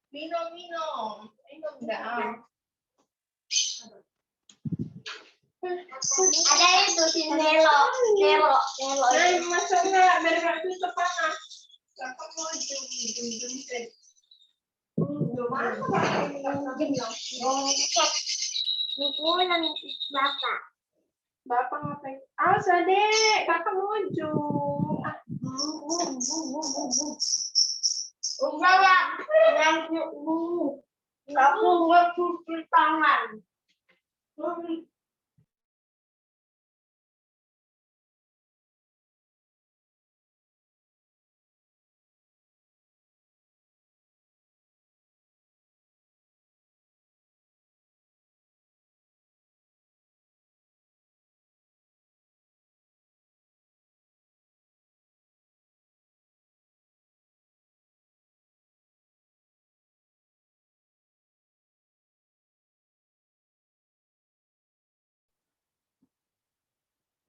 Minum enggak? Ada itu si Nelo. Masa enggak dari waktu itu panas. Kakak mau jum. Pulang bapak. Bapak ngapain? Sadek, kakak mau jum. Enggak, aku nggak cuci tangan.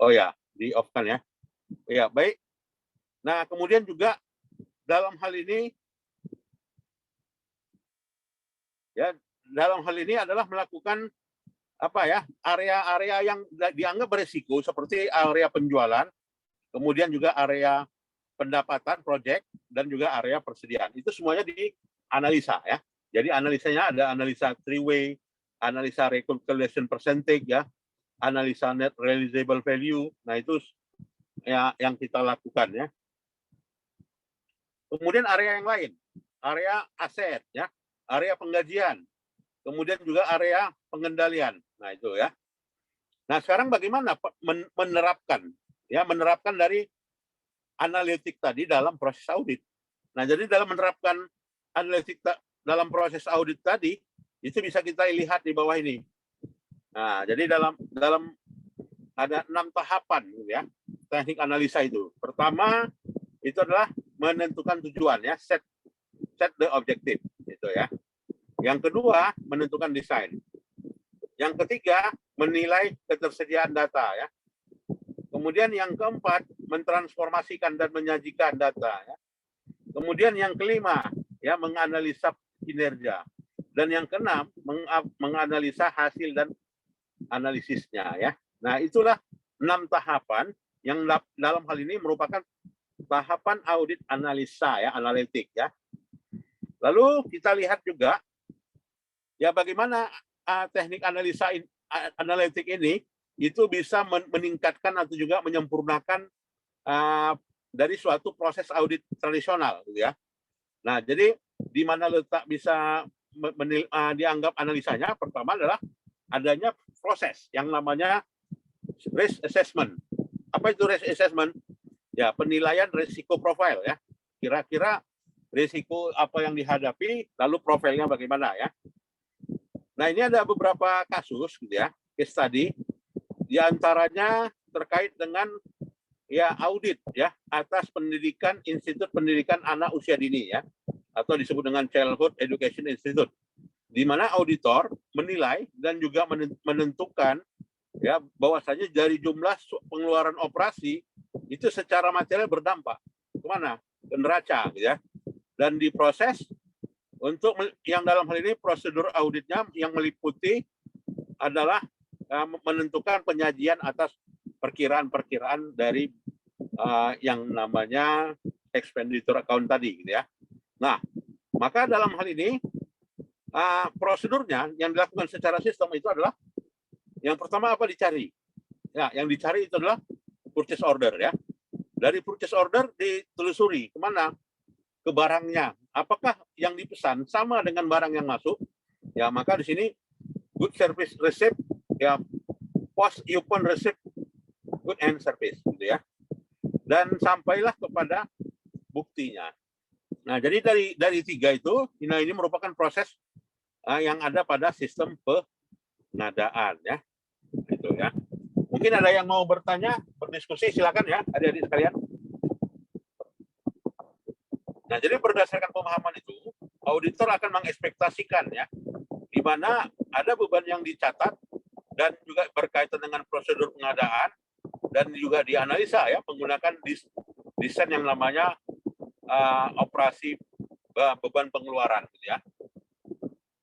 Oh ya, di off kan ya. Ya, baik. Nah, kemudian juga dalam hal ini adalah melakukan apa ya, area-area yang dianggap beresiko seperti area penjualan, kemudian juga area pendapatan proyek dan juga area persediaan. Itu semuanya dianalisa ya. Jadi analisanya ada analisa three-way, analisa reconciliation percentage ya, analisa net realizable value. Nah, itu ya yang kita lakukan ya. Kemudian area yang lain, area aset ya, area penggajian, kemudian juga area pengendalian. Nah, itu ya. Nah, sekarang bagaimana menerapkan dari analitik tadi dalam proses audit. Nah, jadi dalam menerapkan analitik dalam proses audit tadi, itu bisa kita lihat di bawah ini. Nah, jadi dalam ada 6 tahapan ya, teknik analisa itu. Pertama, itu adalah menentukan tujuan ya, set the objective itu ya. Yang kedua, menentukan desain. Yang ketiga, menilai ketersediaan data ya. Kemudian yang keempat, mentransformasikan dan menyajikan data ya. Kemudian yang kelima, ya menganalisa kinerja. Dan yang keenam, menganalisa hasil dan analisisnya ya. Nah, itulah 6 tahapan yang dalam hal ini merupakan tahapan audit analisa ya, analitik ya. Lalu kita lihat juga ya bagaimana teknik analitik ini itu bisa meningkatkan atau juga menyempurnakan dari suatu proses audit tradisional gitu ya. Nah, jadi di mana letak bisa dianggap analisanya, pertama adalah adanya proses yang namanya risk assessment. Apa itu risk assessment? Ya, penilaian risiko profil ya. Kira-kira risiko apa yang dihadapi, lalu profilnya bagaimana ya. Nah, ini ada beberapa kasus gitu ya, case study. Di antaranya terkait dengan ya audit ya atas pendidikan Institut Pendidikan Anak Usia Dini ya, atau disebut dengan Childhood Education Institute, di mana auditor menilai dan juga menentukan ya bahwasanya dari jumlah pengeluaran operasi itu secara material berdampak kemana? Ke neraca gitu ya. Dan diproses untuk yang dalam hal ini prosedur auditnya yang meliputi adalah menentukan penyajian atas perkiraan-perkiraan dari yang namanya expenditure account tadi gitu ya. Nah, maka dalam hal ini prosedurnya yang dilakukan secara sistem itu adalah yang pertama apa dicari? Ya, yang dicari itu adalah purchase order ya. Dari purchase order ditelusuri kemana? Ke barangnya. Apakah yang dipesan sama dengan barang yang masuk? Ya, maka di sini good service receipt ya, post upon receipt good and service gitu ya. Dan sampailah kepada buktinya. Nah, jadi dari tiga itu, ini merupakan proses yang ada pada sistem pengadaan ya. Itu ya. Mungkin ada yang mau bertanya, berdiskusi, silakan ya, adik-adik sekalian. Nah, jadi berdasarkan pemahaman itu, auditor akan mengekspektasikan ya, di mana ada beban yang dicatat dan juga berkaitan dengan prosedur pengadaan dan juga dianalisa ya menggunakan desain yang namanya operasi beban pengeluaran gitu ya.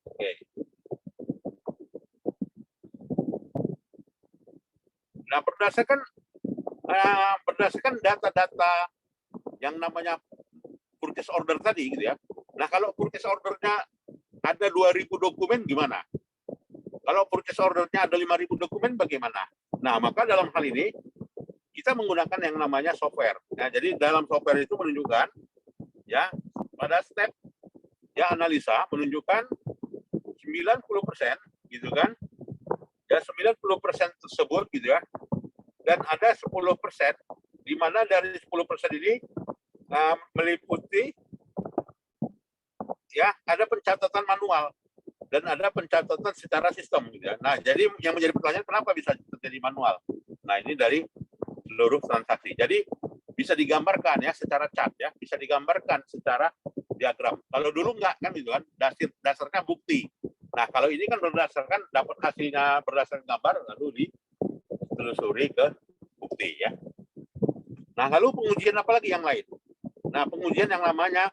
Oke. Nah, berdasarkan data-data yang namanya purchase order tadi gitu ya. Nah, kalau purchase ordernya ada 2.000 dokumen gimana? Kalau purchase ordernya ada 5.000 dokumen bagaimana? Nah, maka dalam hal ini kita menggunakan yang namanya software. Nah, jadi dalam software itu menunjukkan ya pada step ya analisa menunjukkan 90% gitu kan. Ya 90% tersebut gitu ya. Dan ada 10% di mana dari 10% ini meliputi ya ada pencatatan manual dan ada pencatatan secara sistem gitu ya. Nah, jadi yang menjadi pertanyaan kenapa bisa terjadi manual? Nah, ini dari seluruh transaksi. Jadi bisa digambarkan ya secara chart ya, bisa digambarkan secara diagram. Kalau dulu enggak kan gitu kan, dasarnya bukti. Nah, kalau ini kan berdasarkan dapat hasilnya berdasarkan gambar lalu ditelusuri ke bukti ya. Nah, lalu pengujian apa lagi yang lain? Nah, pengujian yang namanya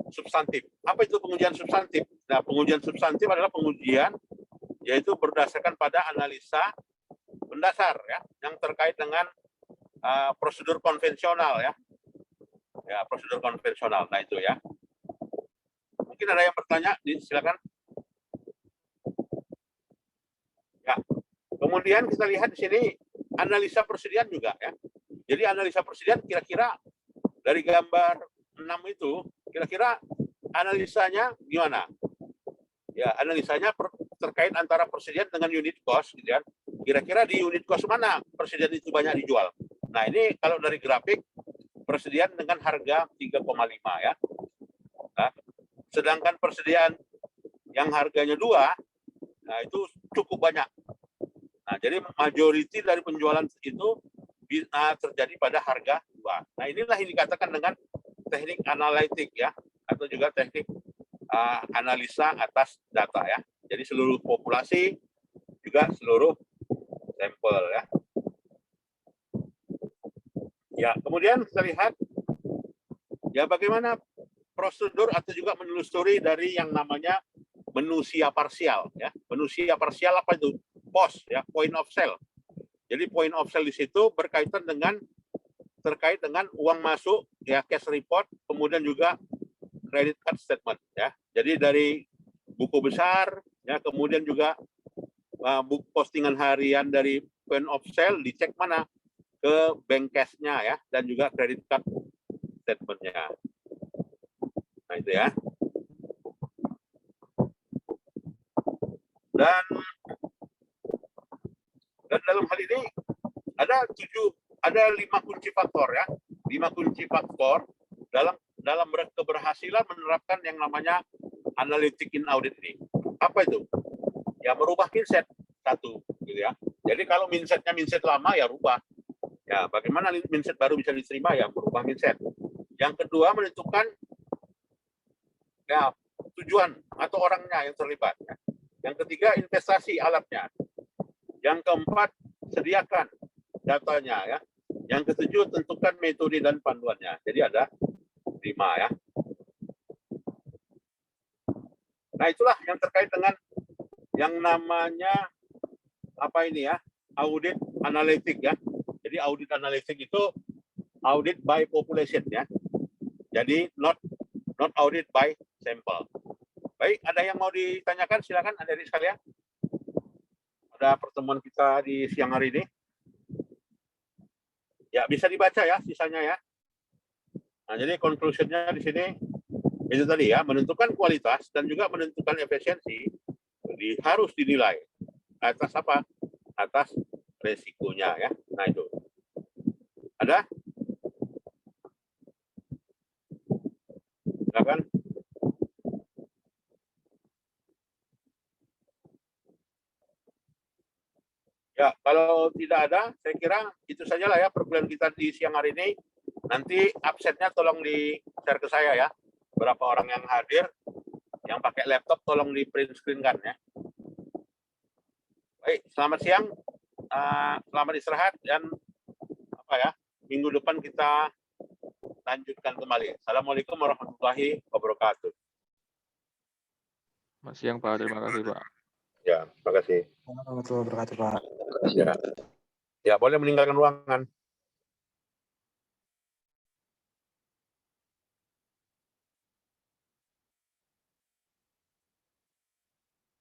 substantif. Apa itu pengujian substantif? Nah, pengujian substantif adalah pengujian yaitu berdasarkan pada analisa mendasar ya, yang terkait dengan prosedur konvensional ya. Ya, prosedur konvensional. Nah, itu ya. Mungkin ada yang bertanya, silakan. Ya. Kemudian kita lihat di sini analisa persediaan juga ya. Jadi analisa persediaan kira-kira dari gambar 6 itu kira-kira analisanya gimana? Ya, analisanya terkait antara persediaan dengan unit cost gitu kan. Kira-kira di unit cost mana persediaan itu banyak dijual? Nah, ini kalau dari grafik persediaan dengan harga 3,5 ya. Nah, sedangkan persediaan yang harganya 2, nah itu cukup banyak. Nah, jadi majority dari penjualan itu terjadi pada harga 2. Nah, inilah yang dikatakan dengan teknik analitik ya, atau juga teknik analisa atas data ya. Jadi seluruh populasi juga seluruh sampel ya. Ya, kemudian kita lihat ya bagaimana prosedur atau juga menelusuri dari yang namanya menu siap parsial ya. Menu siap parsial apa itu? POS ya, point of sale. Jadi point of sale di situ berkaitan dengan terkait dengan uang masuk ya, cash report, kemudian juga credit card statement ya. Jadi dari buku besar ya, kemudian juga buku postingan harian dari point of sale dicek mana ke bank cash-nya ya, dan juga credit card statement-nya. Nah, itu ya. Dan dalam hal ini ada 5 kunci faktor ya. 5 kunci faktor dalam keberhasilan menerapkan yang namanya analytic in audit ini. Apa itu? Ya merubah mindset satu gitu ya. Jadi kalau mindsetnya mindset lama ya rubah. Ya, bagaimana mindset baru bisa diterima ya merubah mindset. Yang kedua menentukan ya tujuan atau orangnya yang terlibat. Ya. Yang ketiga investasi alatnya. Yang keempat sediakan datanya ya. Yang ketujuh tentukan metode dan panduannya. Jadi ada 5 ya. Nah, itulah yang terkait dengan yang namanya apa ini ya? Audit analitik ya. Jadi audit analitik itu audit by population ya. Jadi not not audit by sample. Baik, ada yang mau ditanyakan? Silakan adik-adik sekalian. Ada pertemuan kita di siang hari ini. Ya, bisa dibaca ya sisanya ya. Nah, jadi conclusion-nya di sini itu tadi ya, menentukan kualitas dan juga menentukan efisiensi harus dinilai atas apa? Atas resikonya ya. Nah, itu. Ada? Silakan. Ya, kalau tidak ada, saya kira itu sajalah ya perkuliahan kita di siang hari ini. Nanti absennya tolong di-share ke saya ya. Berapa orang yang hadir, yang pakai laptop tolong di-print screen-kan ya. Baik, selamat siang. Selamat istirahat dan apa ya? Minggu depan kita lanjutkan kembali. Assalamualaikum warahmatullahi wabarakatuh. Selamat siang Pak, terima kasih Pak. Ya, terima kasih. Warahmatullahi wabarakatuh, Pak. Ya, boleh meninggalkan ruangan.